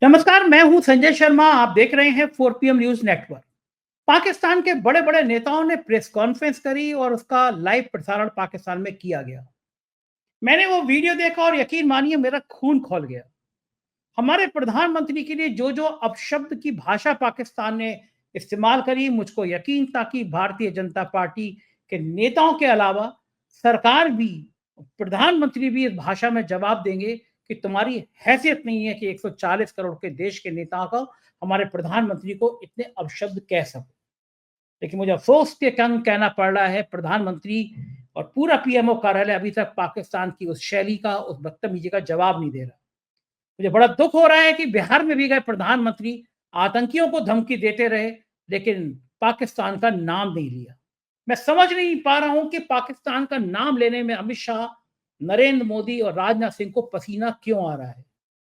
नमस्कार, मैं हूं संजय शर्मा। आप देख रहे हैं 4 PM न्यूज नेटवर्क। पाकिस्तान के बड़े बड़े नेताओं ने प्रेस कॉन्फ्रेंस करी और उसका लाइव प्रसारण पाकिस्तान में किया गया। मैंने वो वीडियो देखा और यकीन मानिए मेरा खून खौल गया। हमारे प्रधानमंत्री के लिए जो जो अपशब्द की भाषा पाकिस्तान ने इस्तेमाल करी, मुझको यकीन था कि भारतीय जनता पार्टी के नेताओं के अलावा सरकार भी, प्रधानमंत्री भी इस भाषा में जवाब देंगे कि तुम्हारी हैसियत नहीं है कि 140 करोड़ के देश के नेताओं को, हमारे प्रधानमंत्री को इतने अपशब्द कह सको। लेकिन मुझे अफसोस के कंग कहना पड़ रहा है, प्रधानमंत्री और पूरा पीएमओ कार्यालय अभी तक पाकिस्तान की उस शैली का, उस बदतमीजी का जवाब नहीं दे रहा। मुझे बड़ा दुख हो रहा है कि बिहार में भी गए प्रधानमंत्री आतंकियों को धमकी देते रहे, लेकिन पाकिस्तान का नाम नहीं लिया। मैं समझ नहीं पा रहा हूं कि पाकिस्तान का नाम लेने में अमित शाह, नरेंद्र मोदी और राजनाथ सिंह को पसीना क्यों आ रहा है।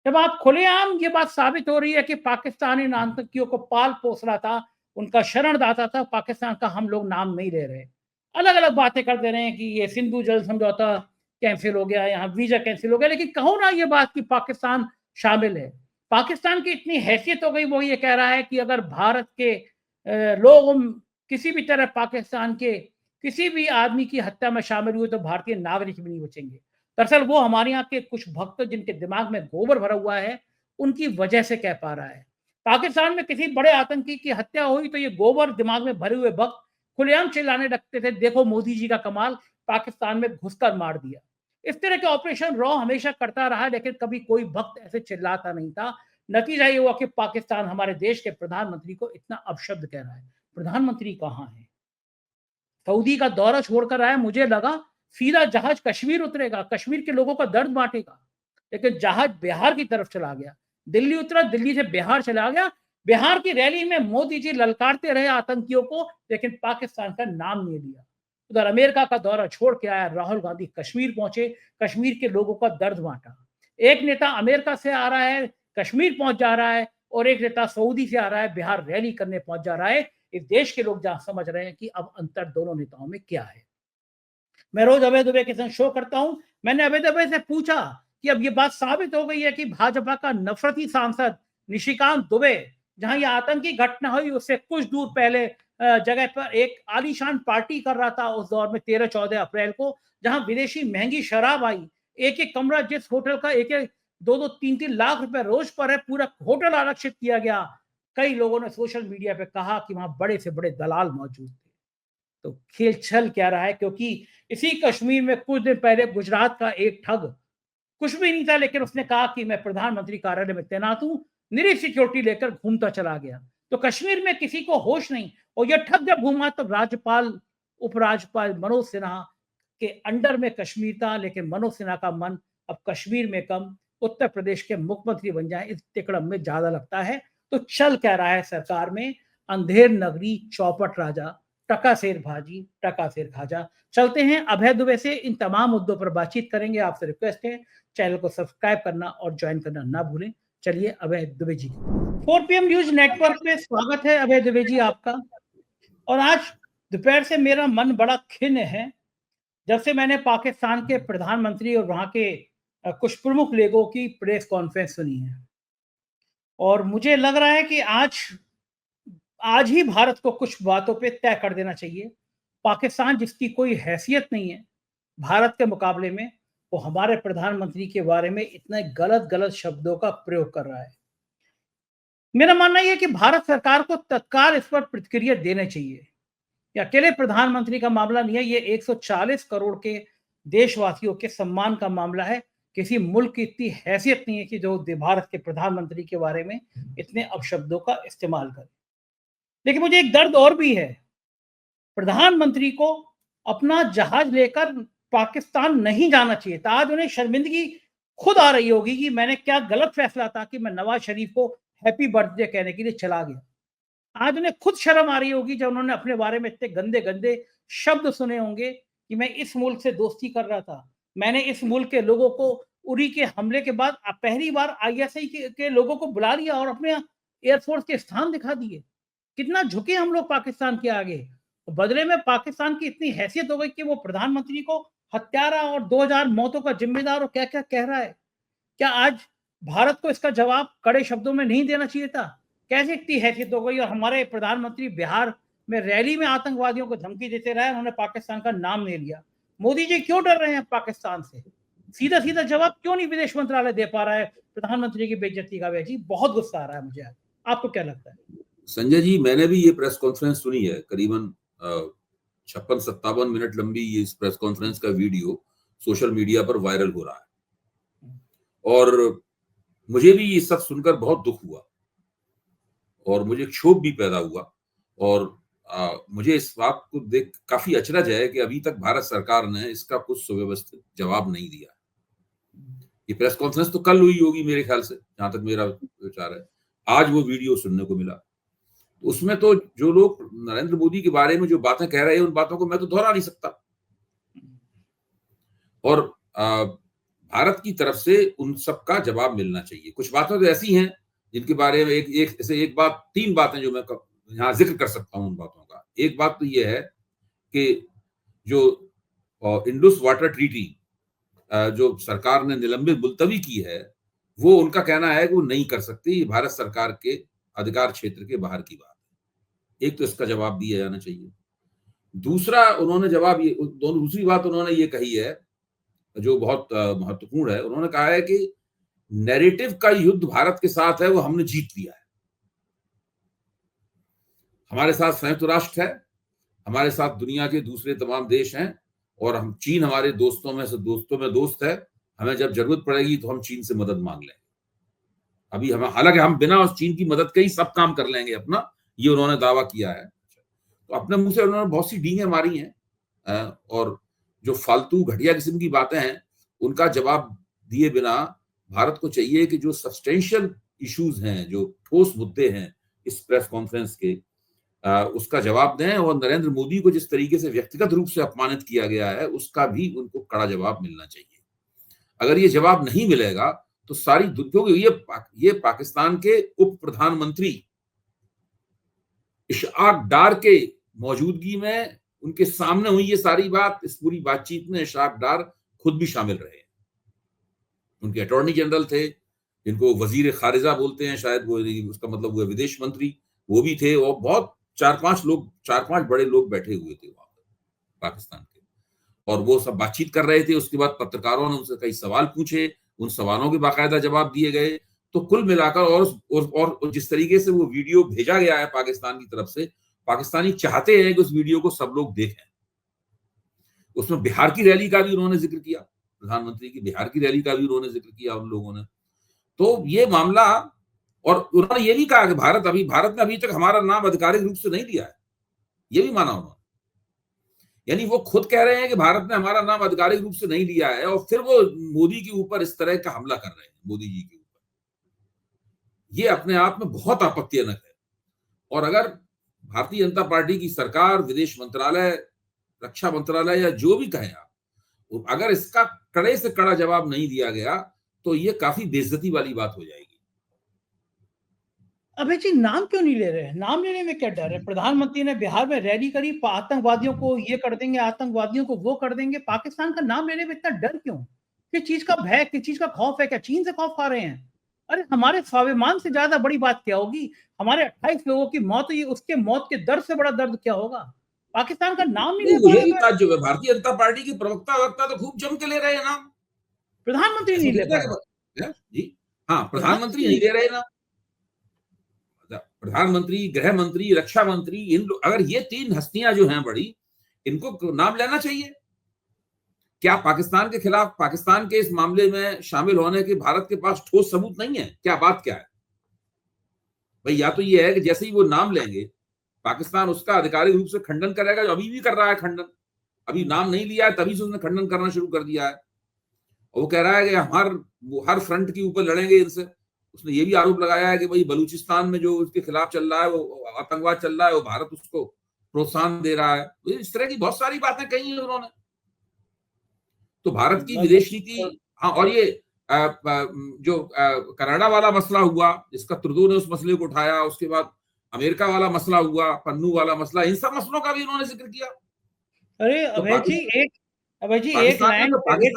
जब आप खुलेआम ये बात साबित हो रही है कि पाकिस्तान इन आतंकियों को पाल पोस रहा था, उनका शरणदाता था, पाकिस्तान का हम लोग नाम नहीं ले रहे। अलग अलग बातें कर दे रहे हैं कि ये सिंधु जल समझौता कैंसिल हो गया, यहाँ वीजा कैंसिल हो गया, लेकिन कहो ना ये बात कि पाकिस्तान शामिल है। पाकिस्तान की इतनी हैसियत हो गई, वो ये कह रहा है कि अगर भारत के लोग किसी भी तरह पाकिस्तान के किसी भी आदमी की हत्या में शामिल हुए तो भारतीय नागरिक भी नहीं बचेंगे। दरअसल वो हमारे यहाँ के कुछ भक्त जिनके दिमाग में गोबर भरा हुआ है, उनकी वजह से कह पा रहा है। पाकिस्तान में किसी बड़े आतंकी की हत्या हुई तो ये गोबर दिमाग में भरे हुए भक्त खुलेआम चिल्लाने लगते थे, देखो मोदी जी का कमाल, पाकिस्तान में घुसकर मार दिया। इस तरह के ऑपरेशन रॉ हमेशा करता रहा, लेकिन कभी कोई भक्त ऐसे चिल्लाता नहीं था। नतीजा ये हुआ कि पाकिस्तान हमारे देश के प्रधानमंत्री को इतना अपशब्द कह रहा है। प्रधानमंत्री कहाँ है? सऊदी का दौरा छोड़कर आया, मुझे लगा सीधा जहाज कश्मीर उतरेगा, कश्मीर के लोगों का दर्द बांटेगा, लेकिन जहाज बिहार की तरफ चला गया। दिल्ली उतरा, दिल्ली से बिहार चला गया। बिहार की रैली में मोदी जी ललकारते रहे आतंकियों को, लेकिन पाकिस्तान का नाम नहीं लिया। उधर अमेरिका का दौरा छोड़ के आया राहुल गांधी, कश्मीर पहुंचे, कश्मीर के लोगों का दर्द बांटा। एक नेता अमेरिका से आ रहा है, कश्मीर पहुंच जा रहा है, और एक नेता सऊदी से आ रहा है, बिहार रैली करने पहुंच जा रहा है। इस देश के लोग जहां समझ रहे हैं कि अब अंतर दोनों नेताओं में क्या है। मैं रोज अभय दुबे के संग शो करता हूं। मैंने अभय दुबे से पूछा कि अब ये बात साबित हो गई है कि भाजपा का नफरती सांसद निशिकांत दुबे, जहां ये आतंकी घटना हुई उससे कुछ दूर पहले जगह पर एक आलीशान पार्टी कर रहा था, उस दौर में 13-14 अप्रैल को, जहां विदेशी महंगी शराब आई। एक एक कमरा, जिस होटल का एक एक 2-2, 3-3 लाख रुपए रोज पर है, पूरा होटल आरक्षित किया गया। कई लोगों ने सोशल मीडिया पे कहा कि वहां बड़े से बड़े दलाल मौजूद थे। तो खेल चल क्या रहा है, क्योंकि इसी कश्मीर में कुछ दिन पहले गुजरात का एक ठग, कुछ भी नहीं था, लेकिन उसने कहा कि मैं प्रधानमंत्री कार्यालय में तैनात हूं, निरी सिक्योरिटी लेकर घूमता चला गया। तो कश्मीर में किसी को होश नहीं। और यह ठग जब घूमा तब राज्यपाल, उपराज्यपाल मनोज सिन्हा के अंडर में कश्मीर था, लेकिन मनोज सिन्हा का मन अब कश्मीर में कम, उत्तर प्रदेश के मुख्यमंत्री बन जाए, इस तिकड़म में ज्यादा लगता है। तो चल क्या रहा है सरकार में? अंधेर नगरी चौपट राजा, टका शेर भाजी टका शेर खाजा। चलते हैं अभय दुबे से, इन तमाम मुद्दों पर बातचीत करेंगे। आपसे रिक्वेस्ट है, चैनल को सब्सक्राइब करना और ज्वाइन करना ना भूलें। चलिए अभय Dubey ji, 4 PM news network में स्वागत है अभय दुबे जी आपका। और आज दोपहर से मेरा मन बड़ा खिन्न है, जब से मैंने पाकिस्तान के प्रधानमंत्री और वहां के कुछ प्रमुख लोगों की प्रेस कॉन्फ्रेंस सुनी है। और मुझे लग रहा है कि आज आज ही भारत को कुछ बातों पे तय कर देना चाहिए। पाकिस्तान, जिसकी कोई हैसियत नहीं है भारत के मुकाबले में, वो हमारे प्रधानमंत्री के बारे में इतने गलत गलत शब्दों का प्रयोग कर रहा है। मेरा मानना यह है कि भारत सरकार को तत्काल इस पर प्रतिक्रिया देना चाहिए। ये अकेले प्रधानमंत्री का मामला नहीं है, ये 140 करोड़ के देशवासियों के सम्मान का मामला है। किसी मुल्क की इतनी हैसियत नहीं है कि जो भारत के प्रधानमंत्री के बारे में इतने अपशब्दों का इस्तेमाल करे। लेकिन मुझे एक दर्द और भी है, प्रधानमंत्री को अपना जहाज लेकर पाकिस्तान नहीं जाना चाहिए था। आज उन्हें शर्मिंदगी खुद आ रही होगी कि मैंने क्या गलत फैसला था कि मैं नवाज शरीफ को हैप्पी बर्थडे कहने के लिए चला गया। आज उन्हें खुद शर्म आ रही होगी जब उन्होंने अपने बारे में इतने गंदे गंदे शब्द सुने होंगे कि मैं इस मुल्क से दोस्ती कर रहा था, मैंने इस मुल्क के लोगों को उरी के हमले के बाद पहली बार आईएसआई के लोगों को बुला लिया और अपने एयरफोर्स के स्थान दिखा दिए। कितना झुके हम लोग पाकिस्तान के आगे। तो बदले में पाकिस्तान की इतनी हैसियत हो गई कि वो प्रधानमंत्री को हत्यारा और 2000 मौतों का जिम्मेदार और क्या क्या कह रहा है। क्या आज भारत को इसका जवाब कड़े शब्दों में नहीं देना चाहिए था? कैसे इतनी हैसियत हो गई? और हमारे प्रधानमंत्री बिहार में रैली में आतंकवादियों को धमकी देते रहे, उन्होंने पाकिस्तान का नाम नहीं लिया। मोदी जी क्यों डर रहे हैं पाकिस्तान से? सीधा सीधा जवाब क्यों नहीं विदेश मंत्रालय दे पा रहा है प्रधानमंत्री की बेइज्जती का? जी बहुत गुस्सा आ रहा है मुझे। आपको क्या लगता है? संजय जी, मैंने भी ये प्रेस कॉन्फ्रेंस सुनी है, करीबन 56-57 मिनट लंबी ये इस प्रेस कॉन्फ्रेंस का वीडियो सोशल मीडिया पर वायरल हो रहा है, और मुझे भी ये सब सुनकर बहुत दुख हुआ और मुझे क्षोभ भी पैदा हुआ, और मुझे इस बात को देख काफी अचरज है कि अभी तक भारत सरकार ने इसका कुछ सुव्यवस्थित जवाब नहीं दिया। ये प्रेस कॉन्फ्रेंस तो कल हुई होगी मेरे ख्याल से, जहां तक मेरा विचार है। आज वो वीडियो सुनने को मिला, उसमें तो जो लोग नरेंद्र मोदी के बारे में जो बातें कह रहे हैं, उन बातों को मैं तो दोहरा नहीं सकता। और भारत की तरफ से उन सब का जवाब मिलना चाहिए। कुछ बातें तो ऐसी हैं जिनके बारे में तीन बातें जो मैं यहाँ जिक्र कर सकता हूँ उन बातों का। एक बात तो ये है कि जो इंडस वाटर ट्रीटी जो सरकार ने निलंबित मुलतवी की है, वो उनका कहना है कि वो नहीं कर सकती, ये भारत सरकार के अधिकार क्षेत्र के बाहर की बात है। एक तो इसका जवाब दिया जाना चाहिए। दूसरा उन्होंने दूसरी बात उन्होंने ये कही है जो बहुत महत्वपूर्ण है। उन्होंने कहा है कि नैरेटिव का युद्ध भारत के साथ है, वो हमने जीत लिया है। हमारे साथ संयुक्त राष्ट्र है, हमारे साथ दुनिया के दूसरे तमाम देश हैं, और हम चीन हमारे दोस्तों में दोस्त है। हमें जब जरूरत पड़ेगी तो हम चीन से मदद मांग लेंगे। अभी हालांकि हम बिना उस चीन की मदद के ही सब काम कर लेंगे अपना, ये उन्होंने दावा किया है। तो अपने मुंह से उन्होंने बहुत सी डींगें मारी हैं, और जो फालतू घटिया किस्म की बातें हैं उनका जवाब दिए बिना भारत को चाहिए कि जो सब्सटेंशियल इश्यूज हैं, जो ठोस मुद्दे हैं इस प्रेस कॉन्फ्रेंस के, उसका जवाब दें। और नरेंद्र मोदी को जिस तरीके से व्यक्तिगत रूप से अपमानित किया गया है, उसका भी उनको कड़ा जवाब मिलना चाहिए। अगर ये जवाब नहीं मिलेगा तो क्योंकि ये पाकिस्तान के उप प्रधानमंत्री इशआक डार के मौजूदगी में उनके सामने हुई ये सारी बात। इस पूरी बातचीत में इशआक डार खुद भी शामिल रहे। उनके अटॉर्नी जनरल थे, जिनको वजीर खारिजा बोलते हैं, शायद वो उसका मतलब हुआ विदेश मंत्री, वो भी थे। और बहुत 4-5 बड़े लोग बैठे हुए थे वहां पर पाकिस्तान के, और वो सब बातचीत कर रहे थे। उसके बाद पत्रकारों ने उनसे कई सवाल पूछे, उन सवालों के बाकायदा जवाब दिए गए। तो कुल मिलाकर और जिस तरीके से वो वीडियो भेजा गया है पाकिस्तान की तरफ से, पाकिस्तानी चाहते हैं कि उस वीडियो को सब लोग देखें। उसमें बिहार की रैली का भी उन्होंने जिक्र किया, प्रधानमंत्री की बिहार की रैली का भी उन्होंने जिक्र किया उन लोगों ने। तो ये मामला, और उन्होंने ये भी कहा कि भारत ने अभी तक हमारा नाम आधिकारिक रूप से नहीं लिया है, ये भी माना उन्होंने। यानी वो खुद कह रहे हैं कि भारत ने हमारा नाम आधिकारिक रूप से नहीं लिया है, और फिर वो मोदी के ऊपर इस तरह का हमला कर रहे हैं, मोदी जी के ऊपर। ये अपने आप में बहुत आपत्तिजनक है। और अगर भारतीय जनता पार्टी की सरकार, विदेश मंत्रालय, रक्षा मंत्रालय, या जो भी कहें आप, अगर इसका कड़े से कड़ा जवाब नहीं दिया गया तो ये काफी बेइज्जती वाली बात हो जाएगी। अभय जी, नाम क्यों नहीं ले रहे हैं? नाम लेने में क्या डर है? प्रधानमंत्री ने बिहार में रैली करी, आतंकवादियों को ये कर देंगे, आतंकवादियों को वो कर देंगे। पाकिस्तान का नाम लेने में इतना डर क्यों? किस चीज का भय, किस चीज का खौफ है? क्या चीन से खौफ खा रहे हैं? अरे हमारे स्वाभिमान से ज्यादा बड़ी बात क्या होगी? हमारे 28 लोगों की मौत हुई, उसके मौत के दर्द से बड़ा दर्द क्या होगा? पाकिस्तान का नाम नहीं ले पा यही ताज्जुब है। भारतीय जनता पार्टी की प्रवक्ता तो खूब जम के ले रहे हैं नाम, प्रधानमंत्री नहीं ले पा रहे जी। हाँ, प्रधानमंत्री नहीं ले रहे ना। प्रधानमंत्री, गृह मंत्री, रक्षा मंत्री, अगर ये तीन हस्तियां जो हैं बड़ी, इनको नाम लेना चाहिए। क्या पाकिस्तान के खिलाफ, पाकिस्तान के इस मामले में शामिल होने के भारत के पास ठोस सबूत नहीं है? क्या बात क्या है भाई? या तो ये है कि जैसे ही वो नाम लेंगे पाकिस्तान उसका आधिकारिक रूप से खंडन करेगा, जो अभी भी कर रहा है खंडन। अभी नाम नहीं लिया है तभी से उसने खंडन करना शुरू कर दिया है। और वो कह रहा है कि हर फ्रंट के ऊपर लड़ेंगे इनसे। उसने ये भी आरोप लगाया है कि भाई बलूचिस्तान में जो उसके खिलाफ चल रहा है, वो आतंकवाद चल रहा है, वो भारत उसको प्रोत्साहन दे रहा है। तो इस तरह की बहुत सारी बातें कही हैं उन्होंने। तो भारत की विदेश नीति, हाँ, और ये जो कनाडा वाला मसला हुआ, जिसका ट्रूडो ने उस मसले को उठाया, उसके बाद अमेरिका वाला मसला हुआ, पन्नू वाला मसला, इन सब मसलों का भी उन्होंने जिक्र किया। अरे अभय जी, अब जी एक लाइन कही,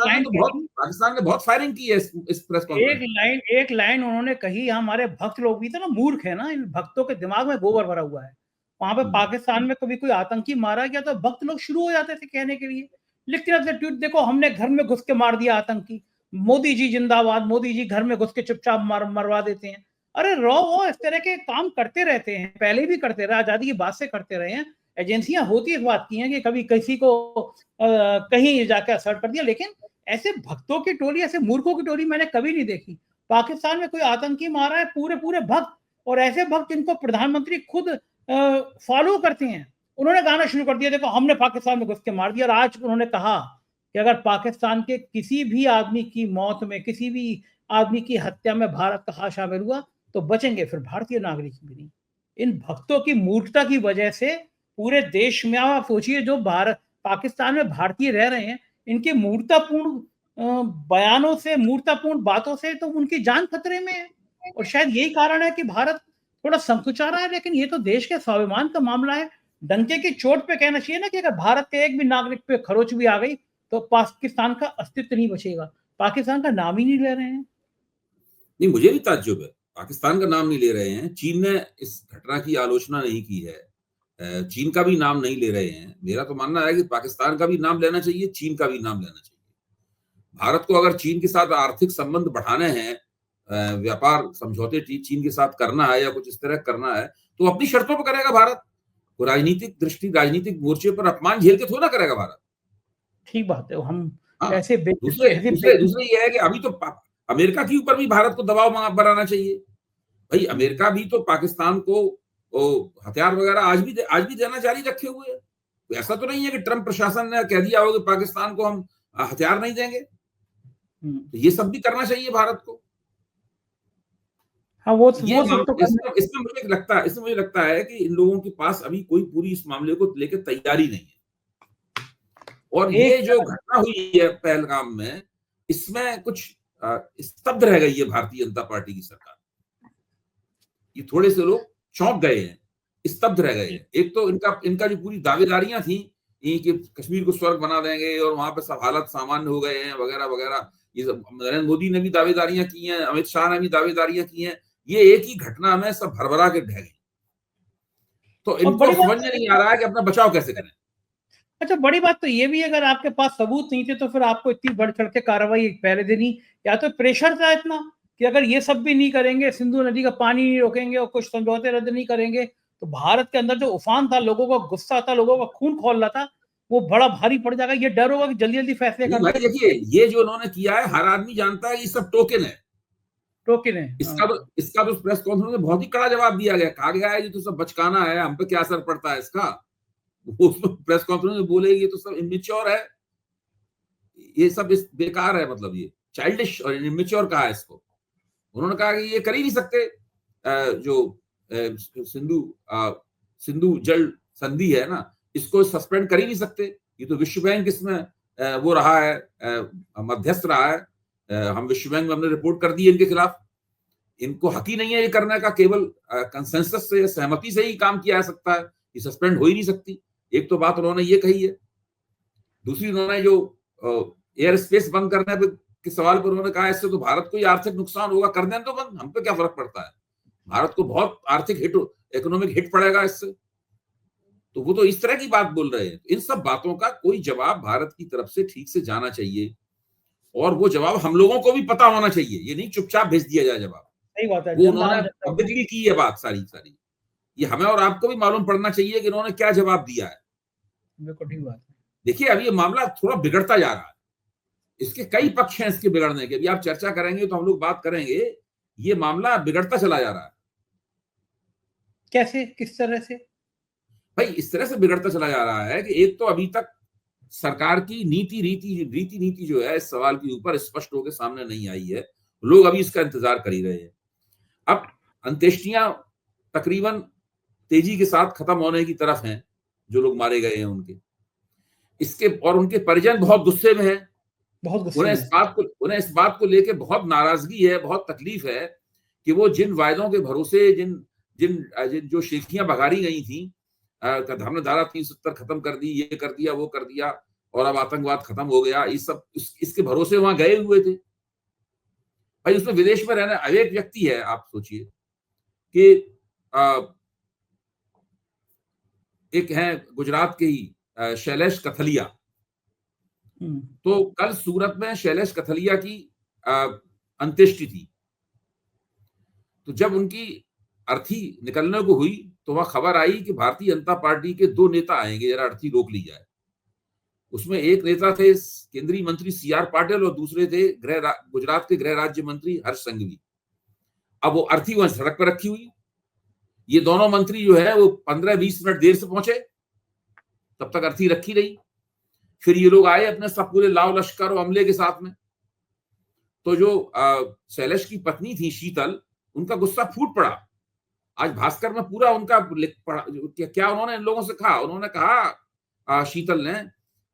पाकिस्तान ने बहुत फायरिंग की है इस प्रेस कॉन्फ्रेंस में। एक लाइन उन्होंने कही, हमारे भक्त लोग भी तो ना मूर्ख है ना, इन भक्तों के दिमाग में गोबर भरा हुआ है। वहां पे पाकिस्तान में कभी कोई आतंकी मारा गया तो भक्त लोग शुरू हो जाते थे कहने के लिए, लिखते रहते ट्वीट, देखो हमने घर में घुस के मार दिया आतंकी, मोदी जी जिंदाबाद, मोदी जी घर में घुस के चुपचाप मरवा देते हैं। अरे रो वो इस तरह के काम करते रहते हैं, पहले भी करते रहे, आजादी की बात से करते रहे हैं। एजेंसियां होती इस बात की हैं कि कभी किसी को कहीं जाकर असर कर दिया, लेकिन ऐसे भक्तों की टोली, ऐसे मूर्खों की टोली मैंने कभी नहीं देखी। पाकिस्तान में कोई आतंकी मारा है, पूरे पूरे भक्त, और ऐसे भक्त जिनको प्रधानमंत्री खुद फॉलो करते हैं, उन्होंने गाना शुरू कर दिया, देखो हमने पाकिस्तान में घुस के मार दिया। और आज उन्होंने कहा कि अगर पाकिस्तान के किसी भी आदमी की मौत में, किसी भी आदमी की हत्या में भारत का हाथ शामिल हुआ तो बचेंगे फिर भारतीय नागरिक भी नहीं। इन भक्तों की मूर्खता की वजह से पूरे देश में, आप सोचिए जो भारत पाकिस्तान में भारतीय रह रहे हैं, इनके मूर्खतापूर्ण बयानों से, मूर्खतापूर्ण बातों से तो उनकी जान खतरे में है। और शायद यही कारण है कि भारत थोड़ा संकुचा रहा है, लेकिन ये तो देश के स्वाभिमान का मामला है। डंके की चोट पे कहना चाहिए ना कि अगर भारत के एक भी नागरिक पे खरोच भी आ गई तो पाकिस्तान का अस्तित्व नहीं बचेगा। पाकिस्तान का नाम ही नहीं ले रहे हैं। नहीं, मुझे भी ताज्जुब है, पाकिस्तान का नाम नहीं ले रहे हैं। चीन ने इस घटना की आलोचना नहीं की है, चीन का भी नाम नहीं ले रहे हैं। मेरा तो मानना है कि पाकिस्तान का भी नाम लेना चाहिए, चीन का भी नाम लेना चाहिए। भारत को अगर चीन के साथ आर्थिक संबंध बढ़ाने हैं, व्यापार समझौते चीन के साथ करना है या कुछ इस तरह करना है, तो अपनी शर्तों पर करेगा भारत। वो राजनीतिक मोर्चे पर अपमान झेल के थोड़ा ना करेगा भारत। ठीक बात है। हम हाँ, ऐसे दूसरे ये है कि अभी तो अमेरिका के ऊपर भी भारत को दबाव बनाना चाहिए। भाई अमेरिका भी तो पाकिस्तान को हथियार वगैरह आज भी देना जारी रखे हुए है। तो ऐसा तो नहीं है कि ट्रंप प्रशासन ने कह दिया हो कि पाकिस्तान को हम हथियार नहीं देंगे। तो ये सब भी करना चाहिए भारत को। हाँ, वो सब तो इसमें मुझे लगता है कि इन लोगों के पास अभी कोई पूरी इस मामले को लेकर तैयारी नहीं है। और ये जो घटना हुई है पहलगाम में, इसमें कुछ स्तब्ध रह गई है भारतीय जनता पार्टी की सरकार। ये थोड़े से लोग चौंक गए हैं, स्तब्ध रह गए हैं। एक तो इनका जो पूरी दावेदारियां थी कि कश्मीर को स्वर्ग बना देंगे और वहां पे सब हालत सामान्य हो गए हैं वगैरह वगैरह, ये सब नरेंद्र मोदी ने भी दावेदारियां की हैं, अमित शाह ने भी दावेदारियां की हैं। ये एक ही घटना में सब भरभरा के ढह गए। तो इनको समझ में नहीं आ रहा है कि अपना बचाव कैसे करें। अच्छा, बड़ी बात तो ये भी, अगर आपके पास सबूत नहीं थे तो फिर आपको इतनी बढ़ चढ़ के कार्रवाई पहले दिन ही, या तो प्रेशर था इतना कि अगर ये सब भी नहीं करेंगे, सिंधु नदी का पानी नहीं रोकेंगे और कुछ समझौते रद्द नहीं करेंगे, तो भारत के अंदर जो उफान था, लोगों का गुस्सा था, लोगों का खून खौल रहा था, वो बड़ा भारी पड़ जाएगा। ये डर होगा कि जल्दी जल्दी फैसले कर। भाई देखिए, ये जो उन्होंने किया है, हर आदमी जानता है ये सब टोकन है। टोकन है। इसका तो प्रेस कॉन्फ्रेंस में बहुत ही कड़ा जवाब दिया गया। कहा गया है ये तो सब बचकाना है, हम पे क्या असर पड़ता है इसका। उसमें प्रेस कॉन्फ्रेंस में बोले ये तो सब इमेच्योर है, ये सब इस बेकार है, मतलब ये चाइल्डिश और इमेच्योर कहा है इसको। उन्होंने कहा कि ये कर ही नहीं सकते। जो सिंधु जल संधि है ना, इसको सस्पेंड कर ही नहीं सकते। ये तो विश्व बैंक इसमें वो रहा है, मध्यस्थ रहा है। हम विश्व बैंक में हमने रिपोर्ट कर दी है इनके खिलाफ। इनको हक ही नहीं है ये करने का, केवल कंसेंसस से, सहमति से ही काम किया जा सकता है, ये सस्पेंड हो ही नहीं सकती। एक तो बात उन्होंने ये कही है। दूसरी, उन्होंने जो एयर स्पेस बंद करने के सवाल पर उन्होंने कहा इससे तो भारत को ही आर्थिक नुकसान होगा, कर दें तो बंद, हम पे क्या फर्क पड़ता है, भारत को बहुत आर्थिक हिट, इकोनॉमिक हिट पड़ेगा इससे। तो वो तो इस तरह की बात बोल रहे हैं। इन सब बातों का कोई जवाब भारत की तरफ से ठीक से जाना चाहिए, और वो जवाब हम लोगों को भी पता होना चाहिए। ये नहीं चुपचाप भेज दिया जाए जवाब। सही बात है। वो उन्होंने पब्लिकली की है बात सारी, ये हमें और आपको भी मालूम पड़ना चाहिए कि उन्होंने क्या जवाब दिया है। बिल्कुल ठीक बात है। देखिए, अब ये मामला थोड़ा बिगड़ता जा रहा है। इसके कई पक्ष हैं इसके बिगड़ने के। अभी आप चर्चा करेंगे तो हम लोग बात करेंगे। ये मामला बिगड़ता चला जा रहा है। कैसे, किस तरह से? भाई इस तरह से बिगड़ता चला जा रहा है कि एक तो अभी तक सरकार की नीति जो है इस सवाल के ऊपर स्पष्ट होकर सामने नहीं आई है। लोग अभी इसका इंतजार कर ही रहे हैं। अब अंत्येष्टियां तकरीबन तेजी के साथ खत्म होने की तरफ हैं। जो लोग मारे गए हैं इसके, और उनके परिजन बहुत गुस्से में हैं। उन्हें इस बात को लेकर बहुत नाराजगी है, बहुत तकलीफ है कि वो जिन वायदों के भरोसे जो शेखियां बघारी गई थी, हमने धारा 370 खत्म कर दी, ये कर दिया, वो कर दिया, और अब आतंकवाद खत्म हो गया, ये सब इसके भरोसे वहां गए हुए थे भाई। उसमें विदेश में रहने अब एक व्यक्ति है, आप सोचिए कि एक है गुजरात के ही शैलेश कथलिया। तो कल सूरत में शैलेश कथलिया की अंत्येष्टि थी। तो जब उनकी अर्थी निकलने को हुई तो वहां खबर आई कि भारतीय जनता पार्टी के 2 नेता आएंगे, जरा अर्थी रोक ली जाए। उसमें एक नेता थे केंद्रीय मंत्री CR पाटिल और दूसरे थे गुजरात के गृह राज्य मंत्री हर्ष संघवी। अब वो अर्थी वहां सड़क पर रखी हुई, ये दोनों मंत्री जो है वो 15-20 मिनट देर से पहुंचे, तब तक अर्थी रखी रही। फिर ये लोग आए अपने सब पूरे लाव लश्कर और अमले के साथ में। तो जो शैलेश की पत्नी थी शीतल, उनका गुस्सा फूट पड़ा। आज भास्कर में पूरा उनका पड़ा क्या उन्होंने इन लोगों से कहा। उन्होंने कहा शीतल ने,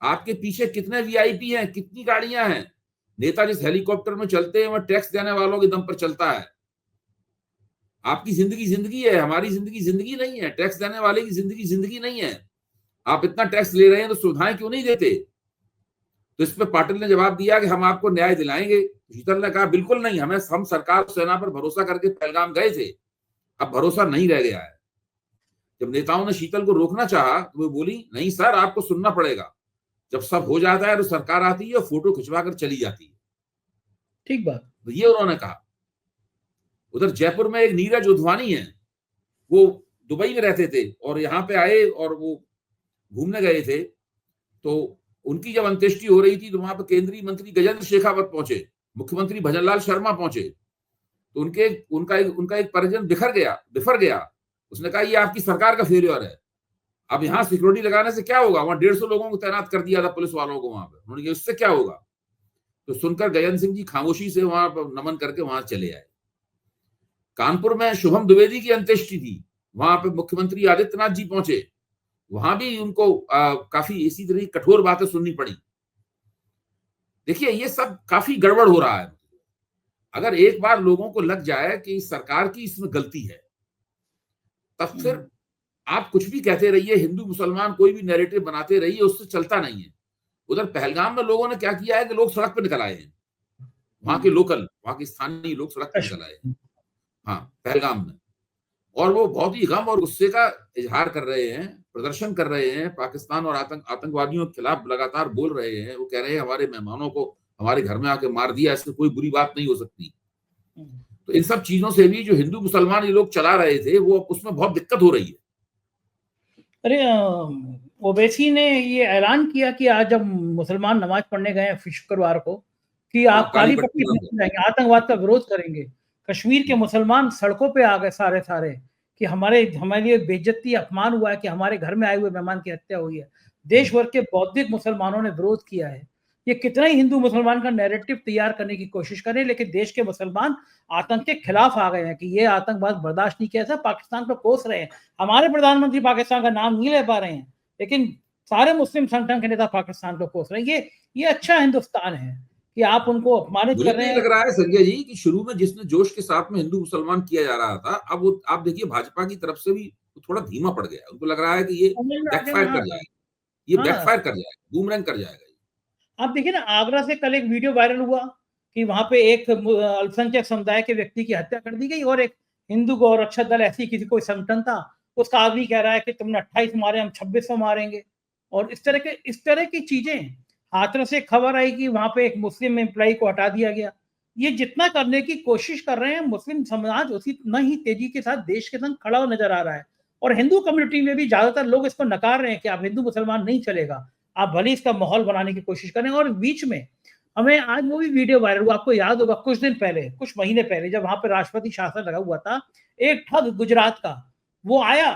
आपके पीछे कितने VIP हैं, कितनी गाड़ियां हैं, नेता जिस हेलीकॉप्टर में चलते हैं वह टैक्स देने वालों के दम पर चलता है। आपकी जिंदगी जिंदगी है, हमारी जिंदगी जिंदगी नहीं है, टैक्स देने वाले की जिंदगी जिंदगी नहीं है। आप इतना टैक्स ले रहे हैं तो सुविधाएं क्यों नहीं देते। तो इस पर पाटिल ने जवाब दिया कि हम आपको न्याय दिलाएंगे। शीतल ने कहा बिल्कुल नहीं, हम सरकार सेना पर भरोसा करके पहलगाम गए थे, अब भरोसा नहीं रह गया है। जब नेताओं ने शीतल को रोकना चाहा तो वो बोली, नहीं सर, आपको सुनना पड़ेगा। जब सब हो जाता है तो सरकार आती है और फोटो खिंचवा कर चली जाती है। ठीक बात। तो ये उन्होंने कहा। उधर जयपुर में एक नीरज उधवानी है, वो दुबई में रहते थे और यहाँ पे आए और वो घूमने गए थे। तो उनकी जब अंत्येष्टि हो रही थी तो वहां पर केंद्रीय मंत्री गजेंद्र शेखावत पहुंचे, मुख्यमंत्री भजनलाल शर्मा पहुंचे। तो उनका एक परिजन बिफर गया। उसने कहा ये आपकी सरकार का फेलियर है, अब यहाँ सिक्योरिटी लगाने से क्या होगा, वहां 150 लोगों को तैनात कर दिया था पुलिस वालों को वहां पर। उन्होंने कहा इससे क्या होगा। तो सुनकर गजेंद्र सिंह जी खामोशी से वहां पर नमन करके वहां चले आए। कानपुर में शुभम द्विवेदी की अंत्येष्टि थी, वहां पे मुख्यमंत्री आदित्यनाथ जी पहुंचे, वहां भी उनको काफी इसी तरह कठोर बातें सुननी पड़ी। देखिए ये सब काफी गड़बड़ हो रहा है। अगर एक बार लोगों को लग जाए कि सरकार की इसमें गलती है, तब फिर आप कुछ भी कहते रहिए, हिंदू मुसलमान कोई भी नैरेटिव बनाते रहिए, उससे चलता नहीं है। उधर पहलगाम में लोगों ने क्या किया है कि लोग सड़क पर निकल आए हैं, वहां के स्थानीय लोग सड़क पर निकल आए हैं, हाँ पहलगाम में। और वो बहुत ही गम और गुस्से का इजहार कर रहे हैं, प्रदर्शन कर रहे हैं, पाकिस्तान और आतंकवादियों के खिलाफ लगातार बोल रहे हैं। वो कह रहे हैं हमारे मेहमानों को हमारे घर में आके मार दिया, इससे कोई बुरी बात नहीं हो सकती। तो इन सब चीजों से भी जो हिंदू मुसलमान ये लोग चला रहे थे, वो उसमें बहुत दिक्कत हो रही है। अरे ओवैसी ने ये ऐलान किया कि आज जब मुसलमान नमाज पढ़ने गए शुक्रवार को कि आप काली पट्टी जाएंगे, आतंकवाद का विरोध करेंगे। कश्मीर के मुसलमान सड़कों पे आ गए सारे कि हमारे लिए बेइज्जती अपमान हुआ है कि हमारे घर में आए हुए मेहमान की हत्या हुई है। देश भर के बौद्धिक मुसलमानों ने विरोध किया है। ये कितना ही हिंदू मुसलमान का नैरेटिव तैयार करने की कोशिश करें, लेकिन देश के मुसलमान आतंक के खिलाफ आ गए हैं कि ये आतंकवाद बर्दाश्त नहीं किया। पाकिस्तान को कोस रहे हैं। हमारे प्रधानमंत्री पाकिस्तान का नाम नहीं ले पा रहे हैं, लेकिन सारे मुस्लिम संगठन के नेता पाकिस्तान को कोस रहे हैं। ये अच्छा हिंदुस्तान है कि आप उनको अपमानित कर रहे हैं। लग रहा है संजय जी कि शुरू में जिसने जोश के साथ में हिंदू मुसलमान किया जा रहा था, अब वो आप देखिए भाजपा की तरफ से भी थोड़ा धीमा पड़ गया। उनको लग रहा है कि ये बैकफायर कर जाएगा, बैकफायर कर जाएगा, बूमरैंग कर जाएगा। आप देखिए ना, आगरा से कल एक वीडियो वायरल हुआ कि वहां पे एक अल्पसंख्यक समुदाय के व्यक्ति की हत्या कर दी गई और एक हिंदू गौरक्षक दल ऐसी किसी कोई संगठन था, उसका आदमी कह रहा है कि तुमने 28 मारे, हम 2600 मारेंगे। और इस तरह की चीजें। हाथरस से खबर आई कि वहां पे एक मुस्लिम एम्प्लॉय को हटा दिया गया। ये जितना करने की कोशिश कर रहे हैं मुस्लिम समाज, उसी न ही तेजी के साथ देश के संग खड़ा नजर आ रहा है। और हिंदू कम्युनिटी में भी ज्यादातर लोग इसको नकार रहे हैं कि आप हिंदू मुसलमान नहीं चलेगा, आप भले इसका माहौल बनाने की कोशिश करें। और बीच में हमें आज वो भी वीडियो वायरल हुआ, आपको याद होगा कुछ दिन पहले, कुछ महीने पहले, जब वहां पर राष्ट्रपति शासन लगा हुआ था, एक ठग गुजरात का वो आया,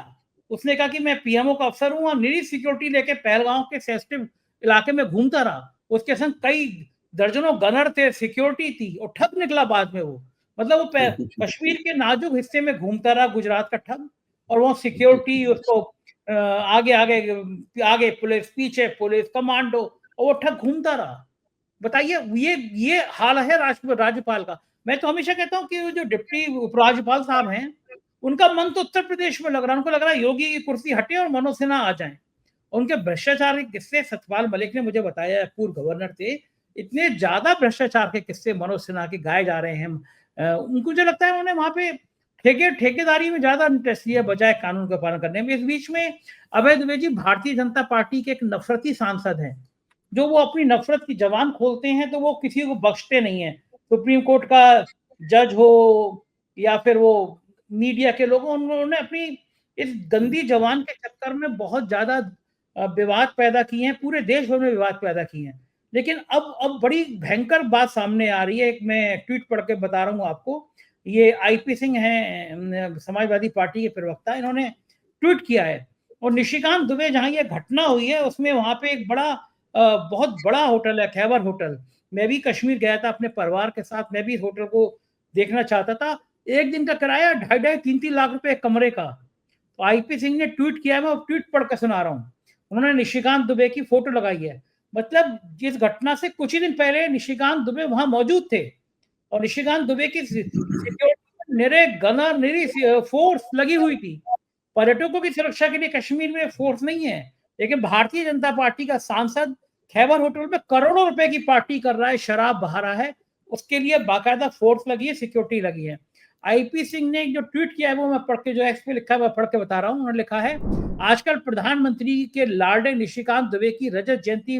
उसने कहा कि मैं पीएमओ का अफसर हूं और निरी सिक्योरिटी लेके पहलगांव के सेंसिटिव इलाके में घूमता रहा। उसके संग कई दर्जनों गनर थे, सिक्योरिटी थी, और ठग निकला बाद में वो। मतलब वो कश्मीर के नाजुक हिस्से में घूमता रहा गुजरात का ठग, और वो सिक्योरिटी उसको आगे आगे आगे पुलिस, पीछे पुलिस, कमांडो, और वो ठग घूमता रहा। बताइए, ये हाल है राज्यपाल का। मैं तो हमेशा कहता हूँ कि जो डिप्टी उपराज्यपाल साहब हैं, उनका मन तो उत्तर प्रदेश में लग रहा है। उनको लग रहा है योगी की कुर्सी हटे और मनोज सिन्हा आ जाए। उनके भ्रष्टाचार के किस्से सतपाल मलिक ने मुझे बताया, पूर्व गवर्नर थे, इतने ज्यादा भ्रष्टाचार के किस्से मनोज सिन्हा के गाए जा रहे हैं। उनको जो लगता है उन्होंने वहां पे ठेकेदारी में ज्यादा इंटरेस्ट लिया बजाय कानून का पालन करने में। इस बीच में अभय दुबे जी भारतीय जनता पार्टी के एक नफरती सांसद हैं, जो वो अपनी नफरत की जबान खोलते हैं तो वो किसी को बख्शते नहीं है। सुप्रीम कोर्ट का जज हो या फिर वो मीडिया के लोग, उन्होंने अपनी इस गंदी जबान के चक्कर में बहुत ज्यादा विवाद पैदा किए हैं, पूरे देश भर में विवाद पैदा किए हैं। लेकिन अब बड़ी भयंकर बात सामने आ रही है। एक मैं ट्वीट पढ़ के बता रहा हूँ आपको। ये आईपी सिंह हैं, समाजवादी पार्टी के प्रवक्ता, इन्होंने ट्वीट किया है। और निशिकांत दुबे जहां ये घटना हुई है उसमें वहां पे एक बहुत बड़ा होटल है, खैबर होटल। मैं भी कश्मीर गया था अपने परिवार के साथ, मैं भी इस होटल को देखना चाहता था। एक दिन का किराया 2.5-3 लाख रुपए कमरे का। तो आईपी सिंह ने ट्वीट किया है, मैं ट्वीट पढ़ के सुना रहा हूँ। उन्होंने निशिकांत दुबे की फोटो लगाई है। मतलब जिस घटना से कुछ ही दिन पहले निशिकांत दुबे वहां मौजूद थे और निशिकांत दुबे की सिक्योरिटी निरे गनर निरी फोर्स लगी हुई थी। पर्यटकों की सुरक्षा के लिए कश्मीर में फोर्स नहीं है, लेकिन भारतीय जनता पार्टी का सांसद खैबर होटल में करोड़ों रुपए की पार्टी कर रहा है, शराब बहा रहा है, उसके लिए बाकायदा फोर्स लगी है, सिक्योरिटी लगी है। आईपी सिंह ने जो ट्वीट किया है वो मैं पढ़ के, जो एक्स पे लिखा है मैं पढ़ के बता रहा हूँ। उन्होंने लिखा है, आजकल प्रधानमंत्री के लाडले निशिकांत दुबे की रजत जयंती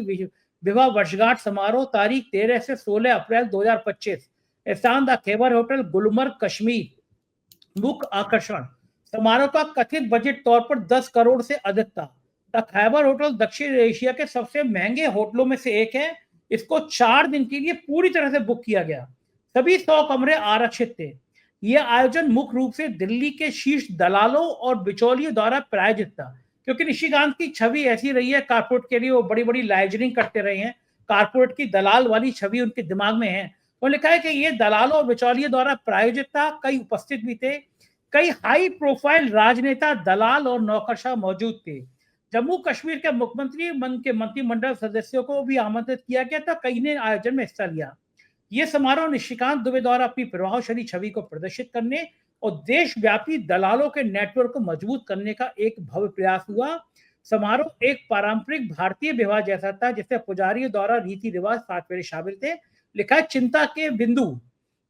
विवाह वर्षगांठ समारोह तारीख 13 से 16 अप्रैल 2025 स्थान द खैबर होटल गुलमर्ग कश्मीर मुख्य आकर्षण। समारोह का कथित बजट तौर पर 10 करोड़ से अधिक था। द खैबर होटल दक्षिण एशिया के सबसे महंगे होटलों में से एक है। इसको 4 दिन के लिए पूरी तरह से बुक किया गया, सभी 100 कमरे आरक्षित थे। यह आयोजन मुख्य रूप से दिल्ली के शीर्ष दलालों और बिचौलियों द्वारा प्रायोजित था, क्योंकि निशिकांत की छवि ऐसी रही है कारपोरेट के लिए, वो बड़ी बड़ी लाइजनिंग करते रहे हैं, कारपोरेट की दलाल वाली छवि उनके दिमाग में है। तो लिखा है कि ये दलालों और बिचौलियों द्वारा प्रायोजित था, कई उपस्थित भी थे, कई हाई प्रोफाइल राजनेता, दलाल और नौकरशाह मौजूद थे। जम्मू कश्मीर के मुख्यमंत्री के मंत्रिमंडल सदस्यों को भी आमंत्रित किया गया था, कई ने आयोजन में हिस्सा लिया। यह समारोह निशिकांत दुबे द्वारा अपनी प्रभावशाली छवि को प्रदर्शित करने और देशव्यापी दलालों के नेटवर्क को मजबूत करने का एक भव्य प्रयास हुआ। समारोह एक पारंपरिक भारतीय विवाह जैसा था, जिससे पुजारियों द्वारा रीति रिवाज 7 फेरे शामिल थे। लिखा है, चिंता के बिंदु,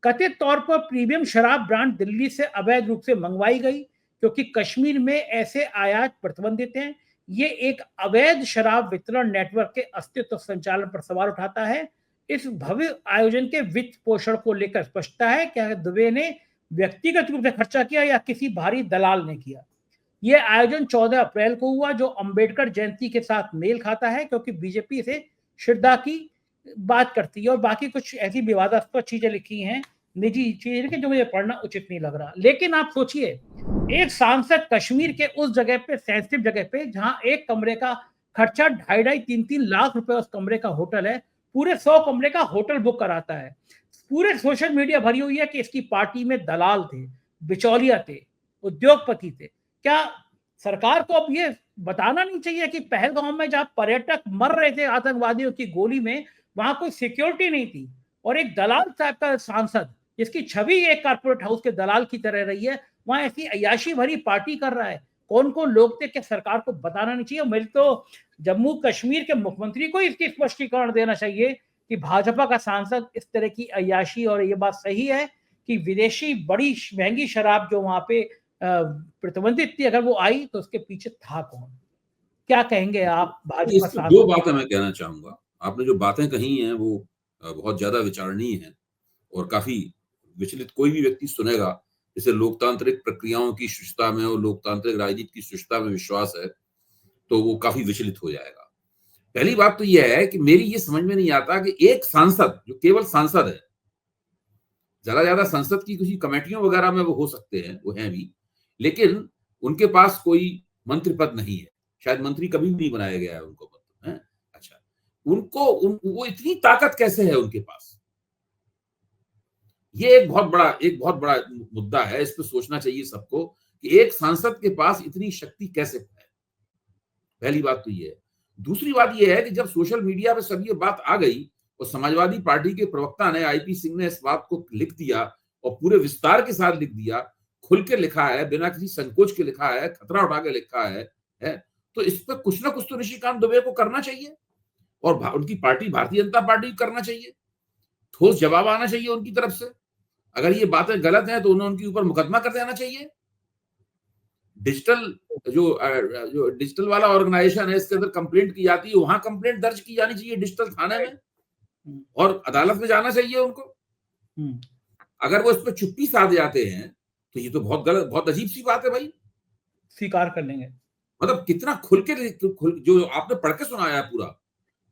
कथित तौर पर प्रीमियम शराब ब्रांड दिल्ली से अवैध रूप से मंगवाई गई, क्योंकि कश्मीर में ऐसे आयात प्रतिबंधित हैं। ये एक अवैध शराब वितरण नेटवर्क के अस्तित्व संचालन पर सवाल उठाता है। इस भव्य आयोजन के वित्त पोषण को लेकर स्पष्टता है, क्या दुबे ने व्यक्तिगत रूप से खर्चा किया या किसी भारी दलाल ने किया। यह आयोजन 14 अप्रैल को हुआ, जो अंबेडकर जयंती के साथ मेल खाता है, क्योंकि बीजेपी इसे श्रद्धा की बात करती है। और बाकी कुछ ऐसी विवादास्पद चीजें लिखी हैं, निजी चीजें, जो मुझे पढ़ना उचित नहीं लग रहा। लेकिन आप सोचिए, एक सांसद कश्मीर के उस जगह पे, सेंसिटिव जगह पे, जहां एक कमरे का खर्चा 2.5-3 लाख रुपए उस कमरे का होटल है, पूरे 100 कमरे का होटल बुक कराता है। पूरे सोशल मीडिया भरी हुई है कि इसकी पार्टी में दलाल थे, बिचौलिया थे, उद्योगपति थे। क्या सरकार को अब ये बताना नहीं चाहिए कि पहलगाम में जहां पर्यटक मर रहे थे आतंकवादियों की गोली में, वहां कोई सिक्योरिटी नहीं थी, और एक दलाल टाइप का सांसद, जिसकी छवि एक कारपोरेट हाउस के दलाल की तरह रही है, वहां ऐसी अयाशी भरी पार्टी कर रहा है। कौन कौन लोग थे, क्या सरकार को बताना नहीं चाहिए? मेरे तो जम्मू कश्मीर के मुख्यमंत्री को इसकी स्पष्टीकरण देना चाहिए कि भाजपा का सांसद इस तरह की अयाशी, और ये बात सही है कि विदेशी बड़ी महंगी शराब जो वहां पे प्रतिबंधित थी, अगर वो आई तो उसके पीछे था कौन? क्या कहेंगे आप भाजपा सांसद? 2 बातें मैं कहना चाहूंगा। आपने जो बातें कही हैं वो बहुत ज्यादा विचारणीय हैं और काफी विचलित कोई भी व्यक्ति सुनेगा, जैसे लोकतांत्रिक प्रक्रियाओं की शुचिता में और लोकतांत्रिक राजनीति की शुचिता में विश्वास है, तो वो काफी विचलित हो जाएगा। पहली बात तो यह है कि मेरी ये समझ में नहीं आता कि एक सांसद, जो केवल सांसद है, ज्यादा संसद की किसी कमेटियों वगैरह में वो हो सकते हैं, वो हैं भी, लेकिन उनके पास कोई मंत्री पद नहीं है, शायद मंत्री कभी भी नहीं बनाया गया है उनको पद है। अच्छा, वो इतनी ताकत कैसे है उनके पास? ये एक बहुत बड़ा मुद्दा है, इस पर सोचना चाहिए सबको कि एक सांसद के पास इतनी शक्ति कैसे है। पहली बात तो ये है। दूसरी बात ये है कि जब सोशल मीडिया पे सब ये बात आ गई और समाजवादी पार्टी के प्रवक्ता ने, आईपी सिंह ने इस बात को लिख दिया और पूरे विस्तार के साथ लिख दिया, खुल के लिखा है, बिना किसी संकोच के लिखा है, खतरा उठा के लिखा है, तो इस पर कुछ ना कुछ तो निशिकांत दुबे को करना चाहिए और उनकी पार्टी भारतीय जनता पार्टी करना चाहिए। ठोस जवाब आना चाहिए उनकी तरफ से। अगर ये बातें गलत हैं तो उन्हें उनके ऊपर मुकदमा कर देना चाहिए। डिजिटल जो डिजिटल वाला ऑर्गेनाइजेशन है, इसके अंदर कंप्लेंट की जाती है, वहां कंप्लेंट दर्ज की जानी चाहिए डिजिटल थाने में और अदालत में जाना चाहिए उनको। अगर वो इस पर चुप्पी साध जाते हैं तो ये तो बहुत गलत, बहुत अजीब सी बात है भाई। स्वीकार कर लेंगे, मतलब कितना खुल के जो आपने पढ़ के सुनाया पूरा,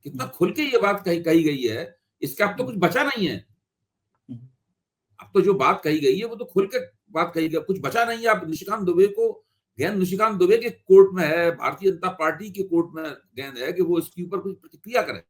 कितना खुल के ये बात कही गई है, इसका अब तो कुछ बचा नहीं है। अब तो जो बात कही गई है वो तो खुल के बात कही गई, कुछ बचा नहीं है। अब निशिकांत दुबे को गेंद निशिकांत दुबे के कोर्ट में है, भारतीय जनता पार्टी के कोर्ट में गेंद है कि वो इसके ऊपर कुछ प्रतिक्रिया करें।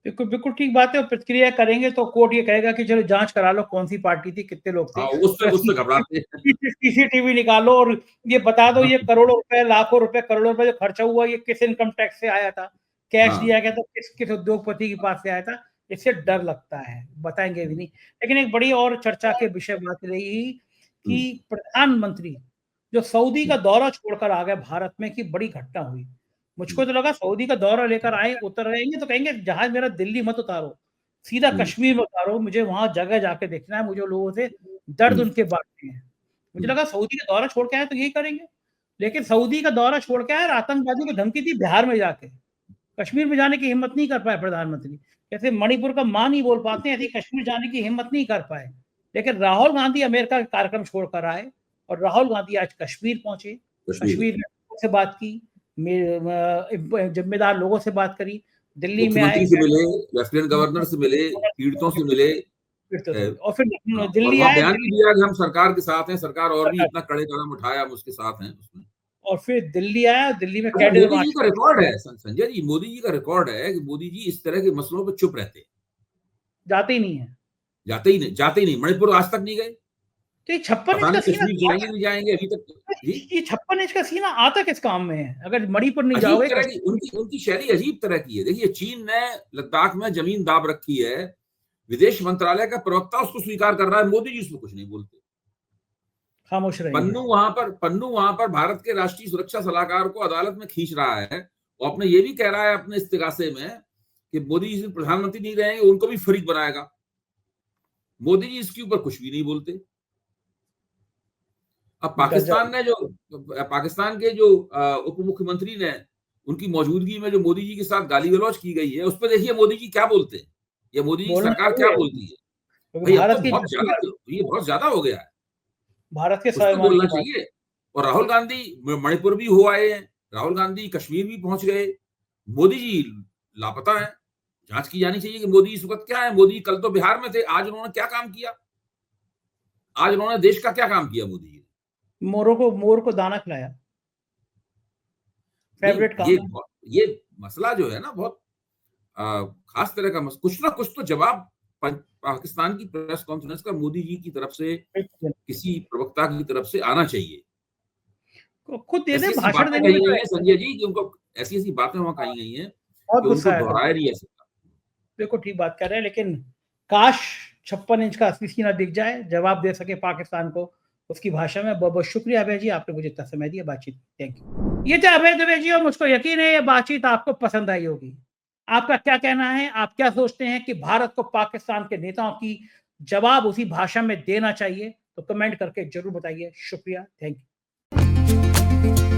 बिल्कुल बिल्कुल ठीक बात है। और प्रतिक्रिया करेंगे तो कोर्ट ये कहेगा कि चलो जांच करा लो कौन सी पार्टी थी, कितने लोग थे, उससे घबराते हैं। सीसीटीवी निकालो और ये बता दो ये करोड़ों रुपए, लाखों रुपए, करोड़ों रुपए जो खर्चा हुआ ये किस इनकम टैक्स से आया था, कैश दिया गया था किस किस उद्योगपति के पास से आया था। इससे डर लगता है, बताएंगे भी नहीं। लेकिन एक बड़ी और चर्चा के विषय बात रही कि प्रधानमंत्री जो सऊदी का दौरा छोड़कर आ गए भारत में, की बड़ी घटना हुई। मुझको तो लगा सऊदी का दौरा लेकर आए, उतर रहेंगे तो कहेंगे जहाज मेरा दिल्ली मत उतारो, सीधा कश्मीर में उतारो, मुझे वहां जगह जाके देखना है, मुझे लोगों से दर्द उनके बांटने हैं। मुझे लगा सऊदी का दौरा छोड़ के आए तो यही करेंगे, लेकिन सऊदी का दौरा छोड़ के आए, आतंकवादियों को धमकी दी बिहार में जाके, कश्मीर में जाने की हिम्मत नहीं कर पाए प्रधानमंत्री। जैसे मणिपुर का मां नहीं बोल पाते, ऐसे कश्मीर जाने की हिम्मत नहीं कर पाए। लेकिन राहुल गांधी अमेरिका का कार्यक्रम छोड़कर आए और राहुल गांधी आज कश्मीर पहुंचे, कश्मीर में लोगों से बात की, जिम्मेदार लोगों से बात करी, दिल्ली में आए, से मिले, लेफ्टिनेंट गवर्नर से मिले, पीड़ितों से मिले और फिर दिल्ली आए, बयान भी दिया कि हम सरकार के साथ हैं, सरकार और भी इतना कड़े कदम उठाया, हम उसके साथ हैं उसमें। और फिर दिल्ली आया, दिल्ली में कैडर मोदी जी का रिकॉर्ड है, संजय जी, मोदी जी का रिकॉर्ड है कि मोदी जी इस तरह के मसलों पर चुप रहते हैं, जाते ही नहीं है, जाते ही नहीं। मणिपुर आज तक नहीं गए, तो ये 56 इंच का सीना जाएंगे नहीं जाएंगे अभी तक। ये 56 इंच का सीना आता किस काम में है अगर मणिपुर नहीं जाओगे? उनकी शैली अजीब तरह की है। देखिए, चीन ने लद्दाख में जमीन दाब रखी है, विदेश मंत्रालय का प्रवक्ता उसको स्वीकार कर रहा है, मोदी जी उसमें कुछ नहीं बोलते, खामोश रहे। पन्नू वहां पर भारत के राष्ट्रीय सुरक्षा सलाहकार को अदालत में खींच रहा है और अपने ये भी कह रहा है अपने इस्तिगासे में कि मोदी जी प्रधानमंत्री नहीं रहेंगे, उनको भी फरीक बनाएगा। मोदी जी इसके ऊपर कुछ भी नहीं बोलते। अब पाकिस्तान के जो उप मुख्यमंत्री ने, उनकी मौजूदगी में जो मोदी जी के साथ गाली गलौज की गई है, उस पर देखिए मोदी जी क्या बोलते हैं, या मोदी जी सरकार क्या बोलती है। भाई अब तो बहुत ज्यादा हो गया है, भारत के तो बोलना चाहिए। और राहुल गांधी मणिपुर भी हो आए हैं, राहुल गांधी कश्मीर भी पहुंच गए, मोदी जी लापता है। जांच की जानी चाहिए कि मोदी इस वक्त क्या है। मोदी कल तो बिहार में थे, आज उन्होंने क्या काम किया, आज उन्होंने देश का क्या काम किया मोदी जी? मोर को दाना खिलाया, फेवरेट काम। ये मसला जो है ना, बहुत खास तरह का कुछ ना कुछ तो जवाब पाकिस्तान की प्रेस कॉन्फ्रेंस का मोदी जी की तरफ से, किसी प्रवक्ता की तरफ से आना चाहिए। खुद दे दे, भाषण देने में संजय जी कि उनको ऐसी बातें वहां कही गई हैं बहुत कि उनको दोहराया नहीं जा सकता। बिल्कुल ठीक बात कर रहे हैं, लेकिन काश 56 इंच का असली सीना दिख जाए, जवाब दे सके पाकिस्तान को उसकी भाषा में। बहुत बहुत शुक्रिया अभय जी, आपने मुझे इतना समय दिया बातचीत। Thank you. ये थे अभय दुबे जी और मुझको यकीन है ये बातचीत आपको पसंद आई होगी। आपका क्या कहना है? आप क्या सोचते हैं कि भारत को पाकिस्तान के नेताओं की जवाब उसी भाषा में देना चाहिए? तो कमेंट करके जरूर बताइए। शुक्रिया, थैंक यू।